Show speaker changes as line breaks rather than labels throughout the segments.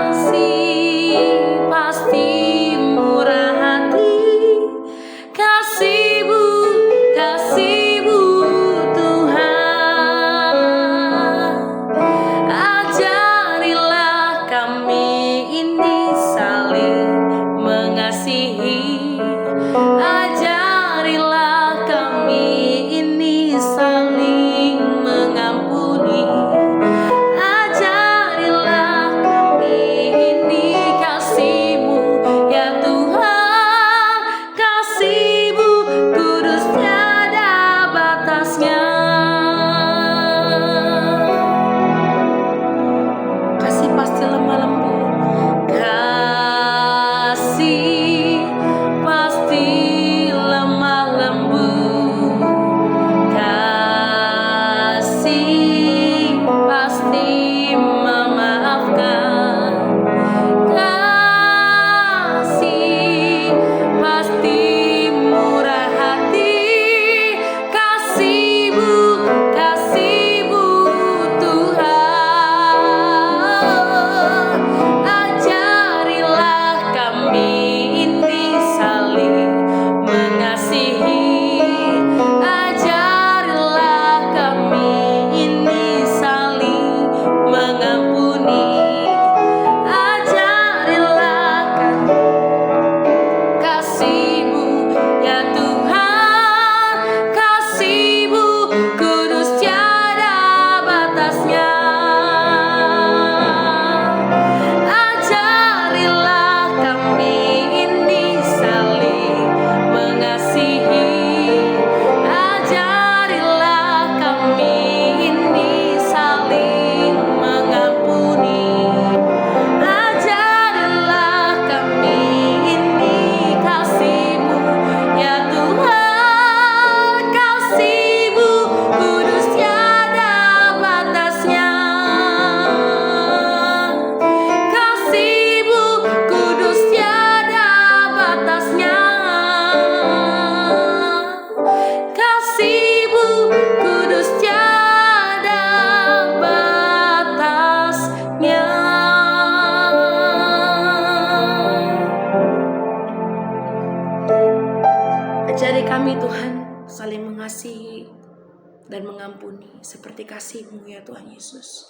Kasih pasti murah hati, kasih-Mu Tuhan. Ajarilah kami ini saling mengasihi, ajarilah kami ini saling mengampuni, ajarilah kami ini kasih-Mu ya Tuhan, kasih-Mu kudus tiada batasnya. Kasih pasti lemah lembut, kasih pasti lemah lembut, kasih pasti memaafkan, kasih pasti murah hati, kasih-Mu Tuhan. Ajarilah kami ini saling mengasihi, ajarilah kami ini saling mengampuni, ajarilah kami kasih-Mu ya Tuhan, kasih-Mu kudus tiada batasnya. Ajarilah kami ini saling mengasihi, ajarilah kami ini saling mengampuni, ajarilah kami ini kasih-Mu ya Tuhan, kasih-Mu kudus tiada batasnya, kasih-Mu kudus tiada batasnya, kasih-Mu kudus tiada batasnya. Ajari kami Tuhan saling mengasihi dan mengampuni seperti kasih-Mu ya Tuhan Yesus.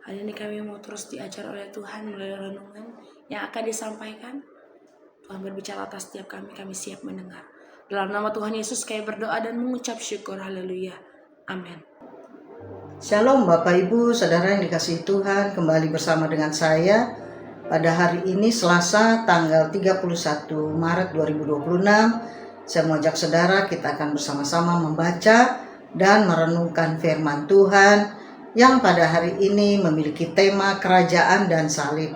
Hari ini kami mau terus diajar oleh Tuhan melalui renungan yang akan disampaikan. Tuhan berbicara atas setiap kami siap mendengar. Dalam nama Tuhan Yesus kami berdoa dan mengucap syukur. Haleluya. Amin.
Shalom Bapak Ibu Saudara yang dikasihi Tuhan, kembali bersama dengan saya pada hari ini Selasa tanggal 31 Maret 2026. Saya mengajak saudara kita akan bersama-sama membaca dan merenungkan firman Tuhan yang pada hari ini memiliki tema kerajaan dan salib.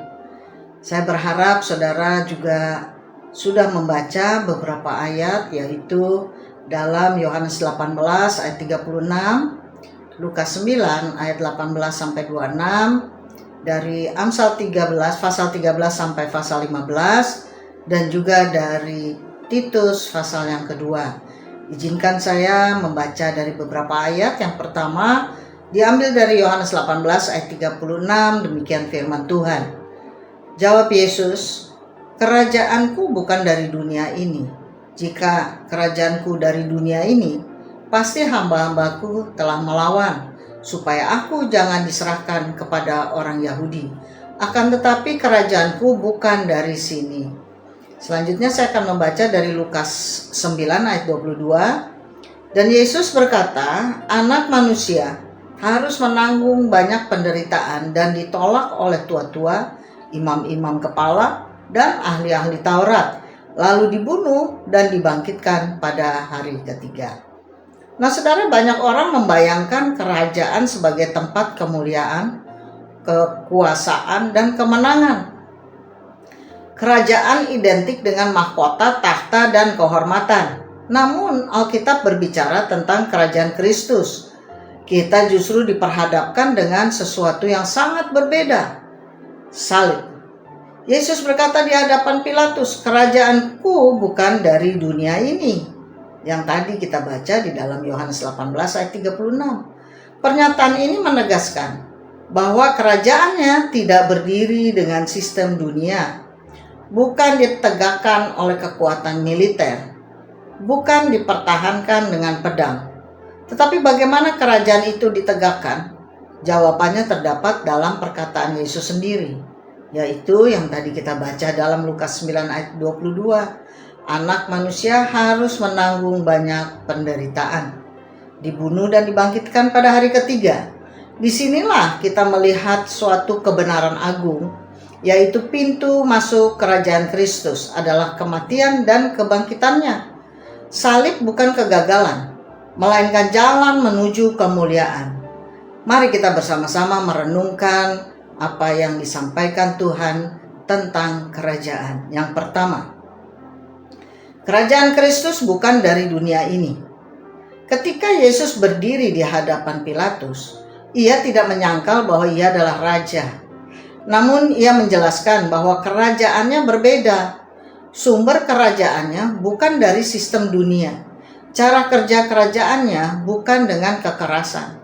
Saya berharap saudara juga sudah membaca beberapa ayat, yaitu dalam Yohanes 18 ayat 36, Lukas 9 ayat 18 sampai 26, dari Amsal 13 pasal 13 sampai pasal 15, dan juga dari Titus pasal yang kedua. Izinkan saya membaca dari beberapa ayat. Yang pertama diambil dari Yohanes 18 ayat 36, demikian firman Tuhan. Jawab Yesus, "Kerajaanku bukan dari dunia ini. Jika kerajaanku dari dunia ini, pasti hamba-hambaku telah melawan, supaya aku jangan diserahkan kepada orang Yahudi. Akan tetapi kerajaanku bukan dari sini." Selanjutnya saya akan membaca dari Lukas 9 ayat 22. Dan Yesus berkata, "Anak manusia harus menanggung banyak penderitaan dan ditolak oleh tua-tua, imam-imam kepala, dan ahli-ahli Taurat, lalu dibunuh dan dibangkitkan pada hari ketiga." Nah saudara, banyak orang membayangkan kerajaan sebagai tempat kemuliaan, kekuasaan, dan kemenangan. Kerajaan identik dengan mahkota, tahta, dan kehormatan. Namun Alkitab berbicara tentang kerajaan Kristus. Kita justru diperhadapkan dengan sesuatu yang sangat berbeda, salib. Yesus berkata di hadapan Pilatus, "Kerajaanku bukan dari dunia ini." Yang tadi kita baca di dalam Yohanes 18 ayat 36. Pernyataan ini menegaskan bahwa kerajaannya tidak berdiri dengan sistem dunia, bukan ditegakkan oleh kekuatan militer, bukan dipertahankan dengan pedang. Tetapi bagaimana kerajaan itu ditegakkan? Jawabannya terdapat dalam perkataan Yesus sendiri, yaitu yang tadi kita baca dalam Lukas 9 ayat 22. Anak manusia harus menanggung banyak penderitaan, dibunuh dan dibangkitkan pada hari ketiga. Disinilah kita melihat suatu kebenaran agung, yaitu pintu masuk kerajaan Kristus adalah kematian dan kebangkitannya. Salib bukan kegagalan, melainkan jalan menuju kemuliaan. Mari kita bersama-sama merenungkan apa yang disampaikan Tuhan tentang kerajaan. Yang pertama, kerajaan Kristus bukan dari dunia ini. Ketika Yesus berdiri di hadapan Pilatus, ia tidak menyangkal bahwa ia adalah raja. Namun ia menjelaskan bahwa kerajaannya berbeda. Sumber kerajaannya bukan dari sistem dunia. Cara kerja kerajaannya bukan dengan kekerasan.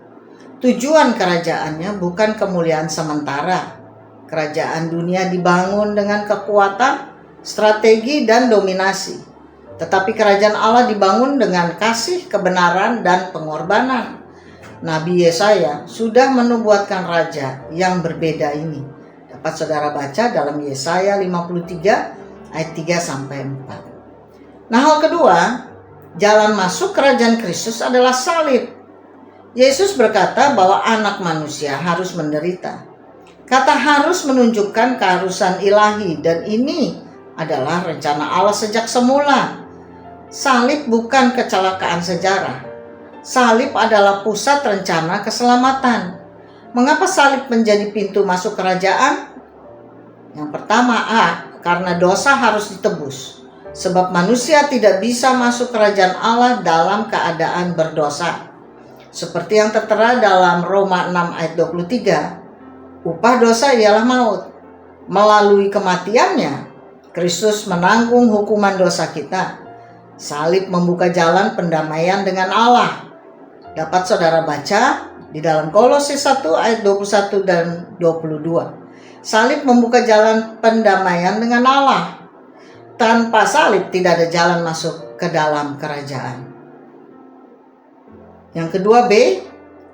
Tujuan kerajaannya bukan kemuliaan sementara. Kerajaan dunia dibangun dengan kekuatan, strategi, dan dominasi. Tetapi kerajaan Allah dibangun dengan kasih, kebenaran, dan pengorbanan. Nabi Yesaya sudah menubuatkan raja yang berbeda ini. Dapat saudara baca dalam Yesaya 53 ayat 3-4. Nah, hal kedua, jalan masuk kerajaan Kristus adalah salib. Yesus berkata bahwa anak manusia harus menderita. Kata harus menunjukkan keharusan ilahi, dan ini adalah rencana Allah sejak semula. Salib bukan kecelakaan sejarah. Salib adalah pusat rencana keselamatan. Mengapa salib menjadi pintu masuk kerajaan? Yang pertama, karena dosa harus ditebus. Sebab manusia tidak bisa masuk kerajaan Allah dalam keadaan berdosa. Seperti yang tertera dalam Roma 6 ayat 23, upah dosa ialah maut. Melalui kematiannya, Kristus menanggung hukuman dosa kita. Salib membuka jalan pendamaian dengan Allah. Dapat saudara baca di dalam Kolose 1 ayat 21 dan 22. Salib membuka jalan pendamaian dengan Allah. Tanpa salib tidak ada jalan masuk ke dalam kerajaan. Yang kedua, B,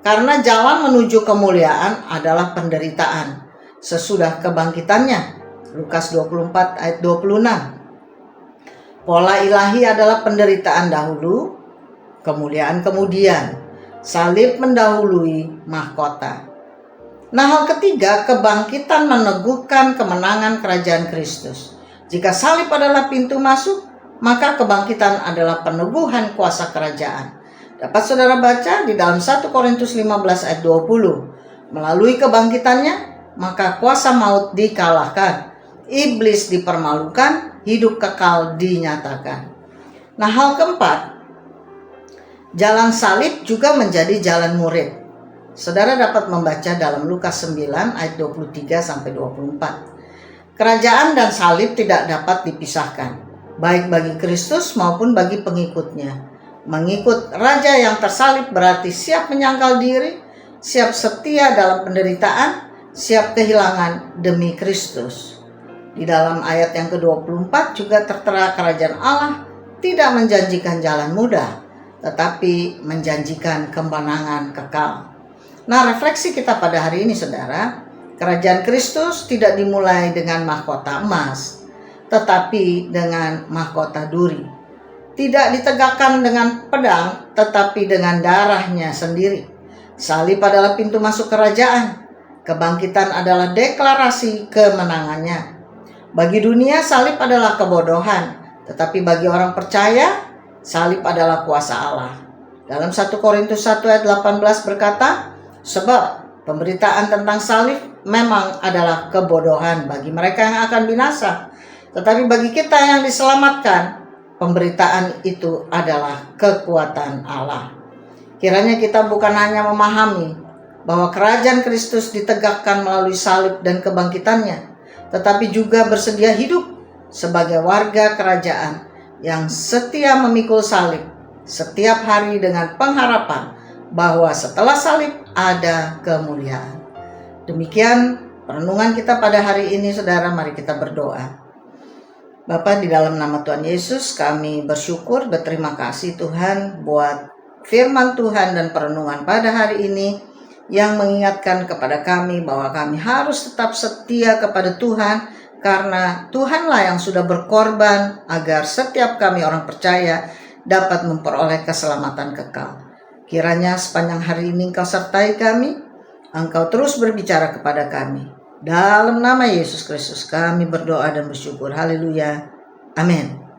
karena jalan menuju kemuliaan adalah penderitaan sesudah kebangkitannya. Lukas 24 ayat 26. Pola ilahi adalah penderitaan dahulu, kemuliaan kemudian. Salib mendahului mahkota. Nah, hal ketiga, kebangkitan meneguhkan kemenangan kerajaan Kristus. Jika salib adalah pintu masuk, maka kebangkitan adalah peneguhan kuasa kerajaan. Dapat saudara baca di dalam 1 Korintus 15 ayat 20. Melalui kebangkitannya, maka kuasa maut dikalahkan. Iblis dipermalukan, hidup kekal dinyatakan. Nah, hal keempat, jalan salib juga menjadi jalan murid. Saudara dapat membaca dalam Lukas 9 ayat 23-24. Kerajaan dan salib tidak dapat dipisahkan, baik bagi Kristus maupun bagi pengikutnya. Mengikut raja yang tersalib berarti siap menyangkal diri, siap setia dalam penderitaan, siap kehilangan demi Kristus. Di dalam ayat yang ke-24 juga tertera kerajaan Allah tidak menjanjikan jalan mudah, tetapi menjanjikan kemenangan kekal. Nah, refleksi kita pada hari ini, saudara, kerajaan Kristus tidak dimulai dengan mahkota emas, tetapi dengan mahkota duri. Tidak ditegakkan dengan pedang, tetapi dengan darahnya sendiri. Salib adalah pintu masuk kerajaan. Kebangkitan adalah deklarasi kemenangannya. Bagi dunia, salib adalah kebodohan, tetapi bagi orang percaya, salib adalah kuasa Allah. Dalam 1 Korintus 1 ayat 18 berkata, sebab pemberitaan tentang salib memang adalah kebodohan bagi mereka yang akan binasa, tetapi bagi kita yang diselamatkan, pemberitaan itu adalah kekuatan Allah. Kiranya kita bukan hanya memahami bahwa kerajaan Kristus ditegakkan melalui salib dan kebangkitannya, tetapi juga bersedia hidup sebagai warga kerajaan yang setia memikul salib setiap hari dengan pengharapan bahwa setelah salib ada kemuliaan. Demikian renungan kita pada hari ini, saudara. Mari kita berdoa. Bapa, di dalam nama Tuhan Yesus kami bersyukur, berterima kasih Tuhan buat firman Tuhan dan perenungan pada hari ini yang mengingatkan kepada kami bahwa kami harus tetap setia kepada Tuhan, karena Tuhanlah yang sudah berkorban agar setiap kami orang percaya dapat memperoleh keselamatan kekal. Kiranya sepanjang hari ini Engkau sertai kami, Engkau terus berbicara kepada kami. Dalam nama Yesus Kristus kami berdoa dan bersyukur. Haleluya. Amin.